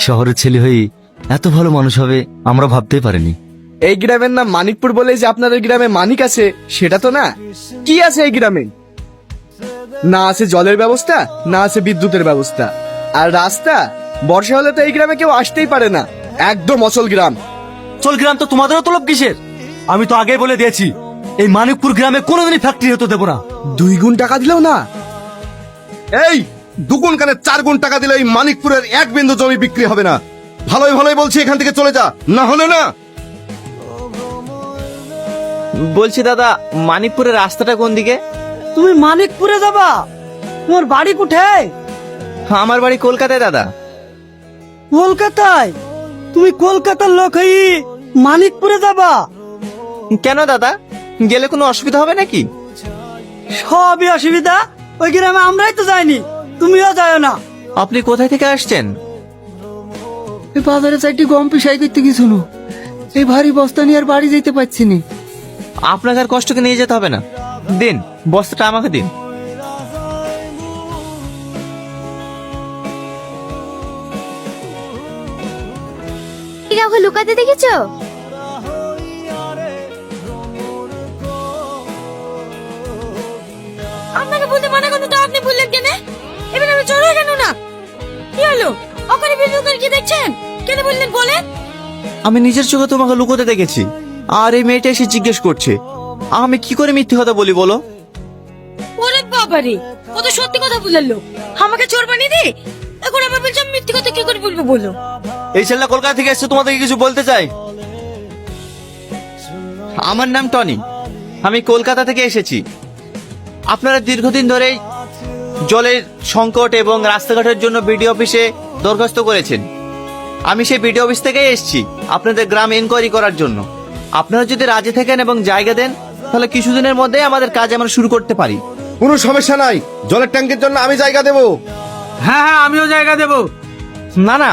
শহরের ছেলে হয়ে এত ভালো মানুষ হবে আমরা ভাবতেই পারিনি। এই গ্রামের নাম মানিকপুর বলে যে আপনাদের গ্রামে মানিক আছে সেটা তো না। কি আছে এই গ্রামে? না আছে জলের ব্যবস্থা, না আছে বিদ্যুতের ব্যবস্থা, আর রাস্তা বর্ষা হলে তো এই গ্রামে কেউ আসতেই পারে না। একদম অচল গ্রাম। চল গ্রাম তো তোমাদেরও তলব কিসের? আমি তো আগেই বলে দিয়েছি এই মানিকপুর গ্রামে কোনোদিনই ফ্যাক্টরি হতে দেবো না। 2 গুণ টাকা দিলেও না। এই 2 গুণ কেন 4 গুণ টাকা দিলে এই মানিকপুরের 1 বিন্দু জমি বিক্রি হবে না। ভালোই ভালোই বলছি এখান থেকে চলে যা, না হলে না। বলছি দাদা, মানিকপুরের রাস্তাটা কোন দিকে? তুমি মানিকপুরে যাবা? তোমার বাড়ি কোথায়? আমার বাড়ি কলকাতায় দাদা। কলকাতায়? তুমি কলকাতার লোক হই মানিকপুরে যাবা? কেন দাদা, গেলে কোনো অসুবিধা হবে নাকি? সবই অসুবিধা। ওই গ্রামে আমরাই তো যাইনি, তুমিও যাও না। আপনি কোথায় থেকে আসছেন? এই বাজারে 4টি গম পিসাই করতে গেছিল। এই ভারী বস্তা নিয়ে আর বাড়ি যেতে পারছি না। আপনাকে আর কষ্টকে নিয়ে যেতে হবে না, দিন বস্তাটা আমাকে দিন। কাউকে লুকাতে দেখেছো? আপনাকে বলতে মানা করতে তো আপনি বললেন কেন? এবার আমি চলে কেন না? কি হলো? ওখানে ভিডিও করে কি দেখছেন? কেন বললেন বলেন? আমি নিজের চোখে তোমাকে লুকোতে দেখেছি, আর এই মেয়েটা এসে জিজ্ঞেস করছে আমি কি করে মিথ্যে কথা বলি বলো? ওরে বাবারে, ও তো সত্যি কথা বললো। আমাকে চোর বানিয়ে দে। এখন আবার বলছি আমি মিথ্যে কথা কি করে বলবো বলো? এই ছেলেটা কলকাতা থেকে এসে তোমাদেরকে কিছু বলতে চাই। আমার নাম টনি, আমি কলকাতা থেকে এসেছি। আপনারা দীর্ঘদিন ধরেই জলের সংকট এবং রাস্তাঘাটের জন্য বিডিও অফিসে দরখাস্ত করেছেন। আমি সেই বিডিও অফিস থেকেই এসেছি আপনাদের গ্রাম এনকোয়ারি করার জন্য। আপনারা যদি রাজি থাকেন এবং জায়গা দেন তাহলে কিছুদিনের মধ্যেই আমাদের কাজ আমরা শুরু করতে পারি। কোনো সমস্যা নাই, জলের ট্যাঙ্কের জন্য আমি জায়গা দেবো। হ্যাঁ হ্যাঁ, আমিও জায়গা দেব। না না,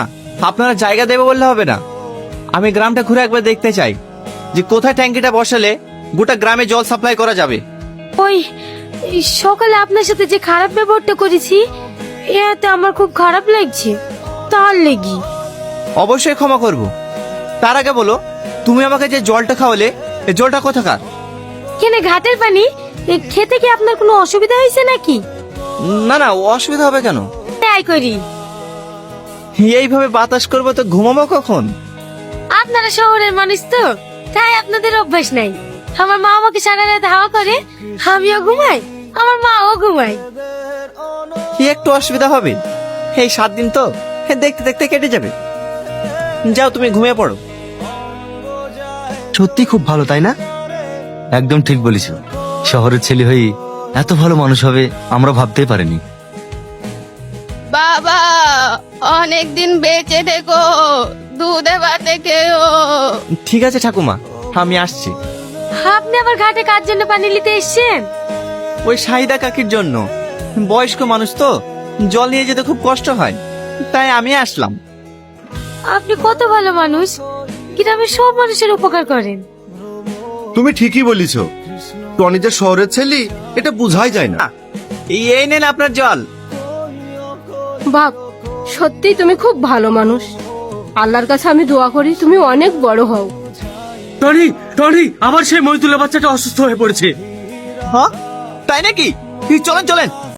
আপনারা জায়গা দেবে বললে হবে না। আমি গ্রামটা ঘুরে একবার দেখতে চাই যে কোথায় ট্যাঙ্কিটা বসালে গোটা গ্রামে জল সাপ্লাই করা যাবে। ওই সকালে আপনার সাথে যে খারাপ ব্যবহারটা করেছি এতে আমার খুব খারাপ লাগছে, তার লেগি। অবশ্যই ক্ষমা করব। তার আগে বলো, তুমি আমাকে যে জলটা খাওয়ালে এই জলটা কোথাকার? কেনে ঘাটের পানি? খেতে কি আপনার কোনো অসুবিধা হয়েছে নাকি? না না, অসুবিধা হবে কেন? তাই করি। এইভাবে বাতাস করবো তো ঘুমাবো কখন? আপনারা শহরের মানুষ তো, তাই আপনাদের অভ্যাস নাই। আমার মা আমাকে সারা রাত হাওয়া করে, আমিও ঘুমাই, আমার মাও ঘুমায়। কি একটু অসুবিধা হবে? এই 7 দিন তো দেখতে দেখতে কেটে যাবে। যাও তুমি ঘুমিয়ে পড়ো। সত্যি খুব ভালো, তাই না? একদম ঠিক বলেছ। শহরের ছেলে হয়ে এত ভালো মানুষ হবে আমরা ভাবতেই পারিনি। বাবা, অনেকদিন বেঁচে থেকো, দুধে ভাতে খেও। ঠিক আছে ঠাকুমা, আমি আসছি। আপনি আবার ঘাটে কার জন্য পানি নিতে এসেছেন? ওই সাহিদা কাকির জন্য। বয়স্ক মানুষ তো, জল নিয়ে যেতে খুব কষ্ট হয়, তাই আমি আসলাম। আপনি কত ভালো মানুষ, গ্রামের সব মানুষের উপকার করেন। তুমি ঠিকই বলিছ, টনি যে শহরের ছেলে এটা বোঝাই যায় না। এই নেন আপনার জল। বাপ, সত্যি তুমি খুব ভালো মানুষ। আল্লাহর কাছে আমি দোয়া করি তুমি অনেক বড় হও। টনি, টনি, আবার সেই মইতুলের বাচ্চাটা অসুস্থ হয়ে পড়েছে। হ্যাঁ তাই নাকি? চলেন চলেন।